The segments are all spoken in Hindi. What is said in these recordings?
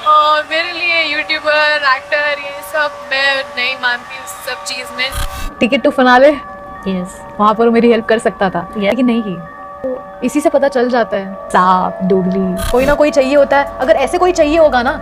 और मेरे लिए यूट्यूबर एक्टर ये सब मैं नहीं मानती उस सब चीज़ में। Ticket to finale yes. वहाँ पर वो मेरी हेल्प कर सकता था लेकिन नहीं की। तो इसी से पता चल जाता है सांप डोगली कोई ना कोई चाहिए होता है। अगर ऐसे कोई चाहिए होगा ना,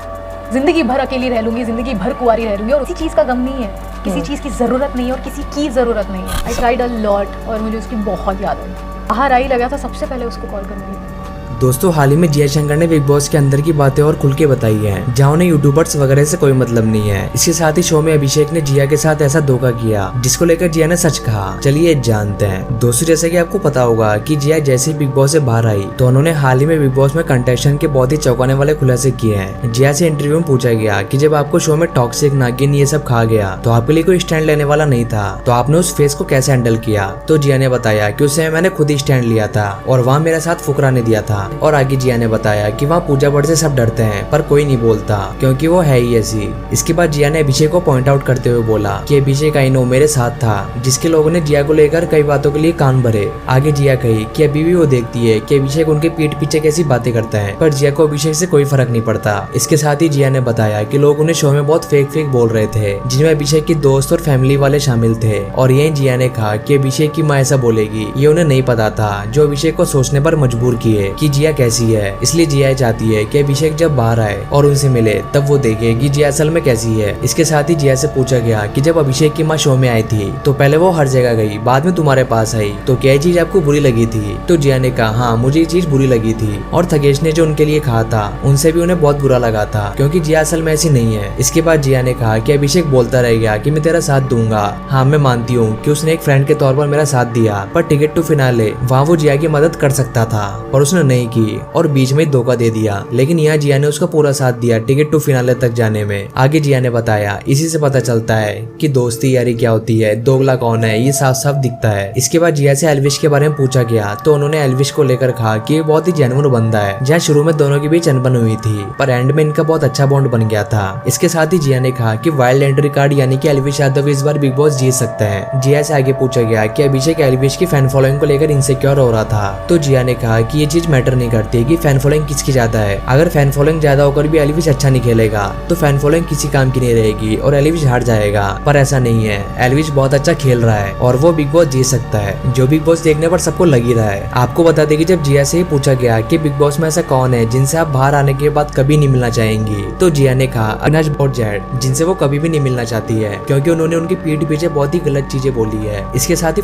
जिंदगी भर अकेली रह लूंगी, जिंदगी भर कुंवारी रह लूंगी और किसी चीज़ का गम नहीं है, किसी चीज़ की ज़रूरत नहीं है और किसी की ज़रूरत नहीं है। आई ट्राइड अ लॉट और मुझे उसकी बहुत याद आई। बाहर आई लगा था सबसे पहले उसको कॉल करूंगी। दोस्तों हाल ही में जिया शंकर ने बिग बॉस के अंदर की बातें और खुल के बताई हैं, जहां उन्हें यूट्यूबर्स वगैरह से कोई मतलब नहीं है। इसके साथ ही शो में अभिषेक ने जिया के साथ ऐसा धोखा किया जिसको लेकर जिया ने सच कहा। चलिए जानते हैं। दोस्तों जैसे कि आपको पता होगा कि जिया जैसे ही बिग बॉस से बाहर आई तो उन्होंने हाल ही में बिग बॉस में कंटेस्टेंट के बहुत ही चौंकाने वाले खुलासे किए हैं। जिया से इंटरव्यू में पूछा गया कि जब आपको शो में टॉक्सिक नागिन ये सब खा गया तो आपके लिए कोई स्टैंड लेने वाला नहीं था, तो आपने उस फेस को कैसे हैंडल किया। तो जिया ने बताया कि उस समय मैंने खुद ही स्टैंड लिया था और वहाँ मेरे साथ फुकराने दिया था। और आगे जिया ने बताया कि वहाँ पूजा पाठ से सब डरते हैं पर कोई नहीं बोलता क्योंकि वो है ही ऐसी। इसके बाद जिया ने अभिषेक को पॉइंट आउट करते हुए बोला कि अभिषेक आई नो मेरे साथ था, जिसके लोगों ने जिया को लेकर कई बातों के लिए कान भरे। आगे जिया कही कि अभी भी वो देखती है कि अभिषेक उनके पीठ पीछे कैसी बातें करता है, पर जिया को अभिषेक से कोई फर्क नहीं पड़ता। इसके साथ ही जिया ने बताया कि लोग उन्हें शो में बहुत फेक बोल रहे थे, जिनमें अभिषेक के दोस्त और फैमिली वाले शामिल थे। और यही जिया ने कहा कि अभिषेक की माँ ऐसा बोलेगी ये उन्हें नहीं पता था, जो अभिषेक को सोचने पर मजबूर किए कि जिया कैसी है। इसलिए जिया चाहती है कि अभिषेक जब बाहर आए और उनसे मिले तब वो देखे कि जिया असल में कैसी है। इसके साथ ही जिया से पूछा गया कि जब अभिषेक की माँ शो में आई थी तो पहले वो हर जगह गई, बाद में तुम्हारे पास आई, तो क्या चीज आपको बुरी लगी थी। तो जिया ने कहा हाँ मुझे ये चीज बुरी लगी थी और थगेश ने जो उनके लिए कहा था उनसे भी उन्हें बहुत बुरा लगा था क्योंकि जिया असल में ऐसी नहीं है। इसके बाद जिया ने कहा कि अभिषेक बोलता रह गया कि मैं तेरा साथ दूंगा। हाँ मैं मानती हूँ कि उसने एक फ्रेंड के तौर पर मेरा साथ दिया, पर टिकट टू फिनाले वहाँ वो जिया की मदद कर सकता था पर उसने नहीं की और बीच में धोखा दे दिया। लेकिन यहाँ जिया ने उसका पूरा साथ दिया टिकट टू फिनाले तक जाने में। आगे जिया ने बताया इसी से पता चलता है कि दोस्ती यारी क्या होती है, दोगला कौन है ये साफ साफ दिखता है। इसके बाद जिया से एल्विश के बारे में पूछा गया तो उन्होंने एल्विश को लेकर कहा कि ये बहुत ही जेन्युइन बंदा है, जहाँ शुरू में दोनों के बीच अनबन हुई थी पर एंड में इनका बहुत अच्छा बॉन्ड बन गया था। इसके साथ ही जिया ने कहा कि वाइल्ड एंट्री कार्ड यानी कि एल्विश यादव इस बार बिग बॉस जीत सकता है। जिया से आगे पूछा गया कि अभिषेक एल्विश की फैन फॉलोइंग को लेकर इनसिक्योर हो रहा था, तो जिया ने कहा कि ये चीज मैटर नहीं करती कि फैन फॉलोइंग किसकी ज्यादा है। अगर फैन फॉलोइंग ज्यादा होकर भी एल्विश अच्छा नहीं खेलेगा तो फैन फॉलोइंग किसी काम की नहीं रहेगी और एल्विश हार जाएगा, पर ऐसा नहीं है। एल्विश बहुत अच्छा खेल रहा है और वो बिग बॉस जीत सकता है, जो बिग बॉस देखने पर सबको लग ही रहा है। आपको बता दें कि जब जिया से ही पूछा गया कि बिग बॉस में ऐसा कौन है जिनसे आप बाहर आने के बाद कभी नहीं मिलना चाहेंगी, तो जिया ने कहा अनज और जैड, जिनसे वो कभी भी नहीं मिलना चाहती है क्योंकि उन्होंने उनकी पीठ पीछे बहुत ही गलत चीजें बोली है। इसके साथ ही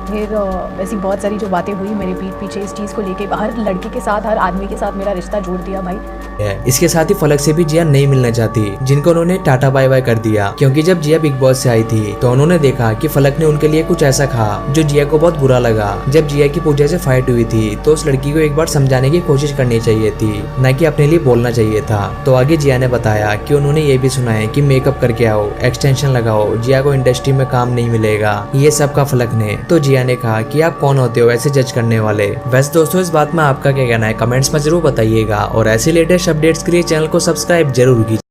फिर ऐसी बहुत सारी जो बातें हुई मेरे पीठ पीछे इस चीज़ को लेके, हर लड़के के साथ हर आदमी के साथ मेरा रिश्ता जोड़ दिया भाई। इसके साथ ही फलक से भी जिया नहीं मिलना चाहती, जिनको उन्होंने टाटा बाय बाय कर दिया क्योंकि जब जिया बिग बॉस से आई थी तो उन्होंने देखा कि फलक ने उनके लिए कुछ ऐसा कहा जो जिया को बहुत बुरा लगा। जब जिया की पूजा से फाइट हुई थी तो उस लड़की को एक बार समझाने की कोशिश करनी चाहिए थी, न कि अपने लिए बोलना चाहिए था। तो आगे जिया ने बताया कि उन्होंने ये भी सुना है कि मेकअप करके आओ, एक्सटेंशन लगाओ, जिया को इंडस्ट्री में काम नहीं मिलेगा, ये सब का फलक ने। तो जिया ने कहा कि आप कौन होते हो ऐसे जज करने वाले। वैसे दोस्तों इस बात में आपका क्या कहना है कमेंट्स में जरूर बताइएगा और ऐसे लेटेस्ट अपडेट्स के लिए चैनल को सब्सक्राइब जरूर कीजिए।